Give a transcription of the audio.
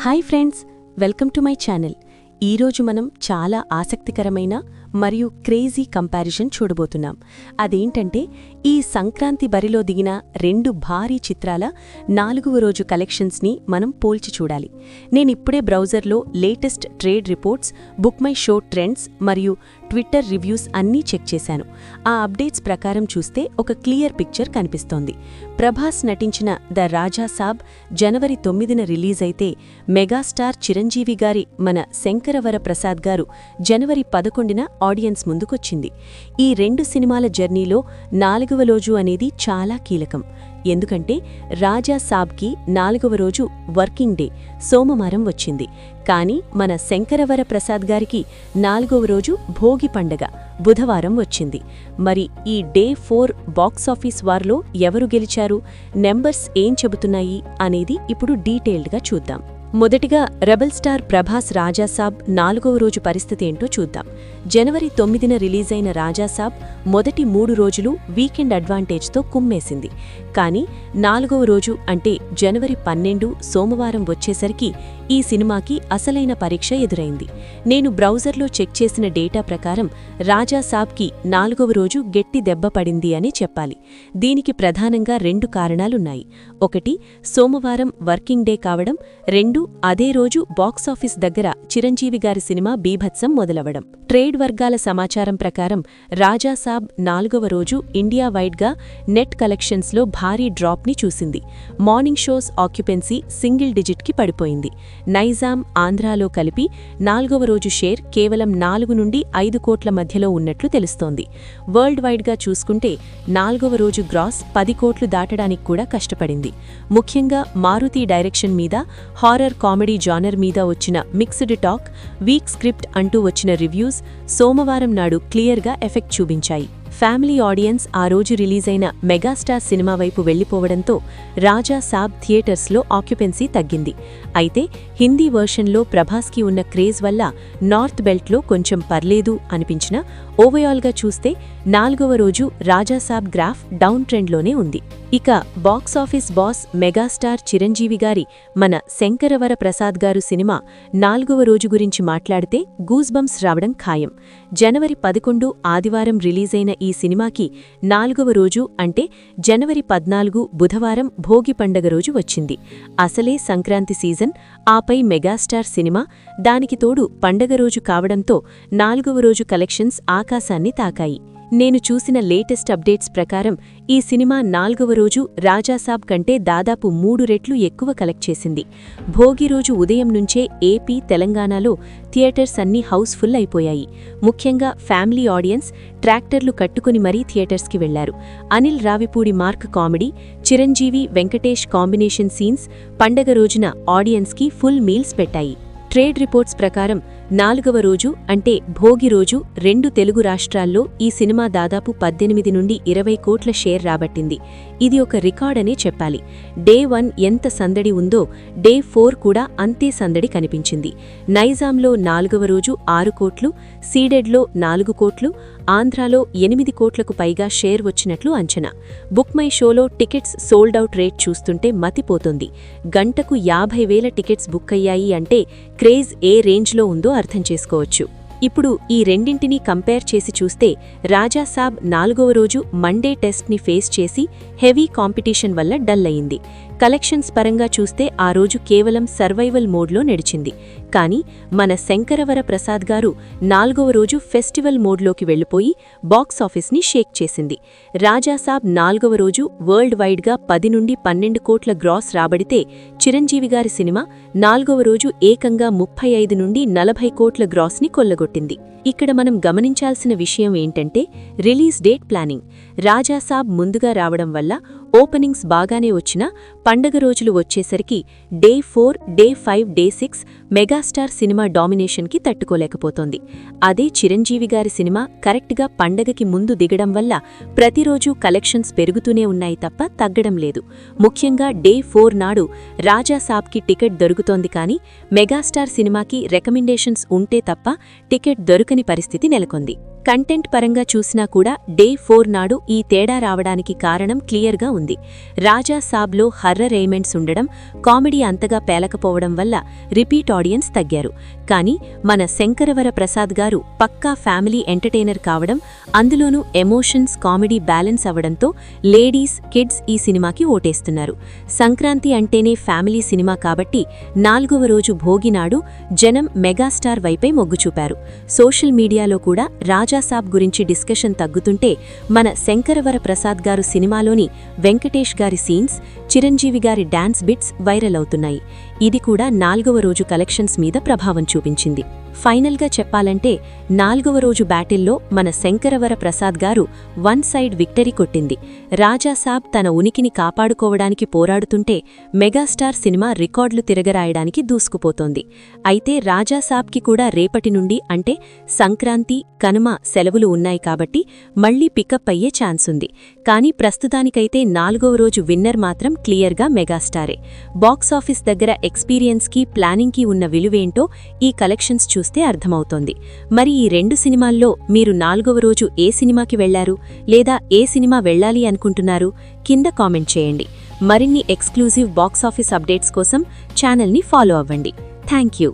Hi friends, welcome to my channel. ఈరోజు మనం చాలా ఆసక్తికరమైన మరియు క్రేజీ కంపారిజన్ చూడబోతున్నాం. అదేంటంటే ఈ సంక్రాంతి బరిలో దిగిన రెండు భారీ చిత్రాల 4వ రోజు కలెక్షన్స్ని మనం పోల్చి చూడాలి. నేనిప్పుడే బ్రౌజర్లో latest trade reports, book my show trends మరియు ట్విట్టర్ రివ్యూస్ అన్నీ చెక్ చేశాను. ఆ అప్డేట్స్ ప్రకారం చూస్తే ఒక క్లియర్ పిక్చర్ కనిపిస్తోంది. ప్రభాస్ నటించిన ద రాజా సాబ్ జనవరి 9న రిలీజ్ అయితే, మెగాస్టార్ చిరంజీవి గారి మన శంకరవర ప్రసాద్ గారు జనవరి 11న ఆడియన్స్ ముందుకొచ్చింది. ఈ రెండు సినిమాల జర్నీలో 4వ రోజు అనేది చాలా కీలకం. ఎందుకంటే రాజా సాబ్కి 4వ రోజు వర్కింగ్ డే సోమవారం వచ్చింది. కానీ మన శంకరవర ప్రసాద్ గారికి 4వ రోజు భోగి పండగ బుధవారం వచ్చింది. మరి ఈ డే 4 బాక్సాఫీస్ వార్లో ఎవరు గెలిచారు, నెంబర్స్ ఏం చెబుతున్నాయి అనేది ఇప్పుడు డీటెయిల్డ్గా చూద్దాం. మొదటిగా రెబల్ స్టార్ ప్రభాస్ రాజాసాబ్ 4వ రోజు పరిస్థితి ఏంటో చూద్దాం. జనవరి 9న రిలీజైన రాజాసాబ్ మొదటి 3 రోజులు వీకెండ్ అడ్వాంటేజ్తో కుమ్మేసింది. కానీ 4వ రోజు అంటే జనవరి 12 సోమవారం వచ్చేసరికి ఈ సినిమాకి అసలైన పరీక్ష ఎదురైంది. నేను బ్రౌజర్లో చెక్ చేసిన డేటా ప్రకారం రాజాసాబ్కి 4వ రోజు గట్టి దెబ్బ పడింది అని చెప్పాలి. దీనికి ప్రధానంగా 2 కారణాలున్నాయి. ఒకటి, సోమవారం వర్కింగ్ డే కావడం. 2, అదే రోజు బాక్సాఫీస్ దగ్గర చిరంజీవి గారి సినిమా బీభత్సం మొదలవడం. ట్రేడ్ వర్గాల సమాచారం ప్రకారం రాజాసాబ్ 4వ రోజు ఇండియా వైడ్గా నెట్ కలెక్షన్స్లో భారీ డ్రాప్ని చూసింది. మార్నింగ్ షోస్ ఆక్యుపెన్సీ సింగిల్ డిజిట్కి పడిపోయింది. నైజాం, ఆంధ్రాలో కలిపి 4వ రోజు షేర్ కేవలం 4 నుండి 5 కోట్ల మధ్యలో ఉన్నట్లు తెలుస్తోంది. వరల్డ్ వైడ్గా చూసుకుంటే 4వ రోజు గ్రాస్ 10 కోట్లు దాటడానికి కూడా కష్టపడింది. ముఖ్యంగా మారుతి డైరెక్షన్ మీద, హారర్ కామెడీ జానర్ మీద వచ్చిన మిక్స్డ్ టాక్, వీక్ స్క్రిప్ట్ అంటూ వచ్చిన రివ్యూస్ సోమవారం నాడు క్లియర్గా ఎఫెక్ట్ చూపించాయి. ఫ్యామిలీ ఆడియన్స్ ఆ రోజు రిలీజైన మెగాస్టార్ సినిమా వైపు వెళ్లిపోవడంతో రాజా సాబ్ థియేటర్స్లో ఆక్యుపెన్సీ తగ్గింది. అయితే హిందీ వర్షన్లో ప్రభాస్కి ఉన్న క్రేజ్ వల్ల నార్త్ బెల్ట్లో కొంచెం పర్లేదు అనిపించినా ఓవరాల్గా చూస్తే 4వ రోజు రాజాసాబ్ గ్రాఫ్ డౌన్ ట్రెండ్లోనే ఉంది. ఇక బాక్సాఫీస్ బాస్ మెగాస్టార్ చిరంజీవి గారి మన శంకరవర ప్రసాద్ గారు సినిమా 4వ రోజు గురించి మాట్లాడితే గూస్బంప్స్ రావడం ఖాయం. జనవరి 11 ఆదివారం రిలీజైన ఈ సినిమాకి 4వ రోజు అంటే జనవరి 14 బుధవారం భోగి పండగ రోజు వచ్చింది. అసలే సంక్రాంతి సీజన్, ఆపై మెగాస్టార్ సినిమా, దానికి తోడు పండగ రోజు కావడంతో 4వ రోజు కలెక్షన్స్ ఆకాశాన్ని తాకాయి. నేను చూసిన లేటెస్ట్ అప్డేట్స్ ప్రకారం ఈ సినిమా 4వ రోజు రాజాసాబ్ కంటే దాదాపు 3 రెట్లు ఎక్కువ కలెక్ట్ చేసింది. భోగి రోజు ఉదయం నుంచే ఏపీ, తెలంగాణలో థియేటర్స్ అన్నీ హౌస్ఫుల్ అయిపోయాయి. ముఖ్యంగా ఫ్యామిలీ ఆడియన్స్ ట్రాక్టర్లు కట్టుకుని మరీ థియేటర్స్కి వెళ్లారు. Anil Ravipudi mark comedy, Chiranjeevi Venkatesh combination scenes పండగ రోజున ఆడియన్స్కి ఫుల్ మీల్స్ పెట్టాయి. ట్రేడ్ రిపోర్ట్స్ ప్రకారం 4వ రోజు అంటే భోగి రోజు 2 తెలుగు రాష్ట్రాల్లో ఈ సినిమా దాదాపు 18 నుండి 20 కోట్ల షేర్ రాబట్టింది. ఇది ఒక రికార్డనే చెప్పాలి. డే 1 ఎంత సందడి ఉందో డే 4 కూడా అంతే సందడి కనిపించింది. నైజాంలో 4వ రోజు 6 కోట్లు, సీడెడ్లో 4 కోట్లు, ఆంధ్రాలో 8 కోట్లకు పైగా షేర్ వచ్చినట్లు అంచనా. బుక్ మై షోలో టికెట్స్ సోల్డ్ అవుట్ రేట్ చూస్తుంటే మతిపోతుంది. గంటకు 50,000 టికెట్స్ బుక్ అయ్యాయి అంటే క్రేజ్ ఏ రేంజ్లో ఉందో అర్థం చేసుకోవచ్చు. ఇప్పుడు ఈ రెండింటినీ కంపేర్ చేసి చూస్తే రాజాసాబ్ 4వ రోజు మండే టెస్ట్ని ఫేస్ చేసి హెవీ కాంపిటీషన్ వల్ల డల్ అయింది. కలెక్షన్స్ పరంగా చూస్తే ఆ రోజు కేవలం సర్వైవల్ మోడ్లో నడిచింది. కానీ మన శంకరవర ప్రసాద్ గారు 4వ రోజు ఫెస్టివల్ మోడ్లోకి వెళ్లిపోయి బాక్సాఫీస్ని షేక్ చేసింది. రాజాసాబ్ 4వ రోజు వరల్డ్ వైడ్గా 10 నుండి 12 కోట్ల గ్రాస్ రాబడితే, చిరంజీవి గారి సినిమా 4వ రోజు ఏకంగా 35 నుండి 40 కోట్ల గ్రాస్ని కొల్లగొట్టింది. ఇక్కడ మనం గమనించాల్సిన విషయం ఏంటంటే రిలీజ్ డేట్ ప్లానింగ్. రాజాసాబ్ ముందుగా రావడం వల్ల ఓపెనింగ్స్ బాగానే వచ్చినా పండగ రోజులు వచ్చేసరికి డే 4, డే 5, డే 6 మెగాస్టార్ సినిమా డామినేషన్కి తట్టుకోలేకపోతోంది. అదే చిరంజీవి గారి సినిమా కరెక్ట్గా పండగకి ముందు దిగడం వల్ల ప్రతిరోజూ కలెక్షన్స్ పెరుగుతూనే ఉన్నాయి తప్ప తగ్గడం లేదు. ముఖ్యంగా డే 4 నాడు రాజాసాబ్కి టికెట్ దొరుకుతోంది. కానీ మెగాస్టార్ సినిమాకి రికమెండేషన్స్ ఉంటే తప్ప టికెట్ దొరకని పరిస్థితి నెలకొంది. కంటెంట్ పరంగా చూసినా కూడా డే 4 నాడు ఈ తేడా రావడానికి కారణం క్లియర్గా ఉంది. రాజా సాబ్లో హర్రర్ ఎలిమెంట్స్ ఉండడం, కామెడీ అంతగా పేలకపోవడం వల్ల రిపీట్ ఆడియన్స్ తగ్గారు. కానీ మన శంకరవర ప్రసాద్ గారు పక్కా ఫ్యామిలీ ఎంటర్టైనర్ కావడం, అందులోనూ ఎమోషన్స్ కామెడీ బ్యాలెన్స్ అవడంతో లేడీస్ కిడ్స్ ఈ సినిమాకి ఓటేస్తున్నారు. సంక్రాంతి అంటేనే ఫ్యామిలీ సినిమా కాబట్టి 4వ రోజు భోగినాడు జనం మెగాస్టార్ వైపే మొగ్గు చూపారు. సోషల్ మీడియాలో కూడా రాజాసాబ్ గురించి డిస్కషన్ తగ్గుతుంటే మన శంకరవర ప్రసాద్ గారు సినిమాలోని వెంకటేష్ గారి సీన్స్, చిరంజీవి గారి డాన్స్ బిట్స్ వైరల్ అవుతున్నాయి. ఇది కూడా 4వ రోజు కలెక్షన్స్ మీద ప్రభావం చూపించింది. ఫైనల్గా చెప్పాలంటే 4వ రోజు బ్యాటిల్లో మన శంకరవర ప్రసాద్ గారు వన్ సైడ్ విక్టరీ కొట్టింది. రాజాసాబ్ తన ఉనికిని కాపాడుకోవడానికి పోరాడుతుంటే మెగాస్టార్ సినిమా రికార్డులు తిరగరాయడానికి దూసుకుపోతోంది. అయితే రాజాసాబ్కి కూడా రేపటి నుండి అంటే సంక్రాంతి, కనుమ సెలవులు ఉన్నాయి కాబట్టి మళ్లీ పికప్ అయ్యే ఛాన్స్ ఉంది. కానీ ప్రస్తుతానికైతే 4వ రోజు విన్నర్ మాత్రం క్లియర్గా మెగాస్టారే. బాక్సాఫీస్ దగ్గర ఎక్స్పీరియన్స్కి ప్లానింగ్కి ఉన్న విలువేంటో ఈ కలెక్షన్స్ చూస్తే అర్థమవుతోంది. మరి ఈ 2 సినిమాల్లో మీరు 4వ రోజు ఏ సినిమాకి వెళ్లారు లేదా ఏ సినిమా వెళ్లాలి అనుకుంటున్నారు? కింద కామెంట్ చేయండి. మరిన్ని ఎక్స్క్లూజివ్ బాక్సాఫీస్ అప్డేట్స్ కోసం ఛానల్ని ఫాలో అవ్వండి. Thank you.